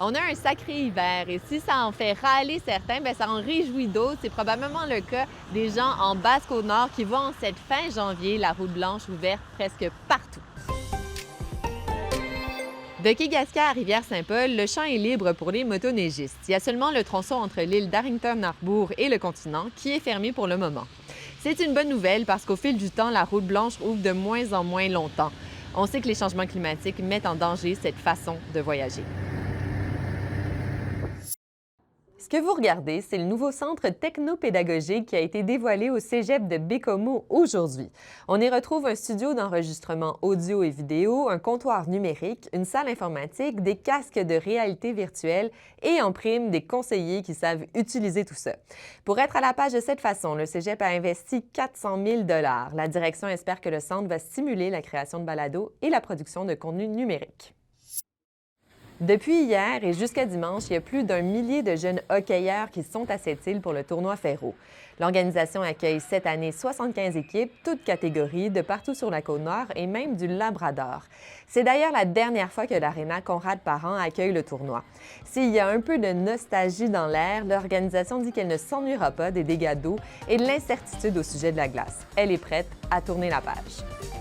On a un sacré hiver et si ça en fait râler certains, bien, ça en réjouit d'autres. C'est probablement le cas des gens en Basse-Côte-Nord qui voient en cette fin janvier la route blanche ouverte presque partout. De Kegaska à Rivière-Saint-Paul, le champ est libre pour les motoneigistes. Il y a seulement le tronçon entre l'île d'Arrington-Harbour et le continent qui est fermé pour le moment. C'est une bonne nouvelle parce qu'au fil du temps, la route blanche ouvre de moins en moins longtemps. On sait que les changements climatiques mettent en danger cette façon de voyager. Ce que vous regardez, c'est le nouveau centre technopédagogique qui a été dévoilé au Cégep de Bécomo aujourd'hui. On y retrouve un studio d'enregistrement audio et vidéo, un comptoir numérique, une salle informatique, des casques de réalité virtuelle et en prime des conseillers qui savent utiliser tout ça. Pour être à la page de cette façon, le Cégep a investi 400 000 $. La direction espère que le centre va stimuler la création de balados et la production de contenu numérique. Depuis hier et jusqu'à dimanche, il y a plus d'un millier de jeunes hockeyeurs qui sont à cette île pour le tournoi Ferro. L'organisation accueille cette année 75 équipes, toutes catégories, de partout sur la Côte-Nord et même du Labrador. C'est d'ailleurs la dernière fois que l'Aréna Conrad-Parent accueille le tournoi. S'il y a un peu de nostalgie dans l'air, l'organisation dit qu'elle ne s'ennuiera pas des dégâts d'eau et de l'incertitude au sujet de la glace. Elle est prête à tourner la page.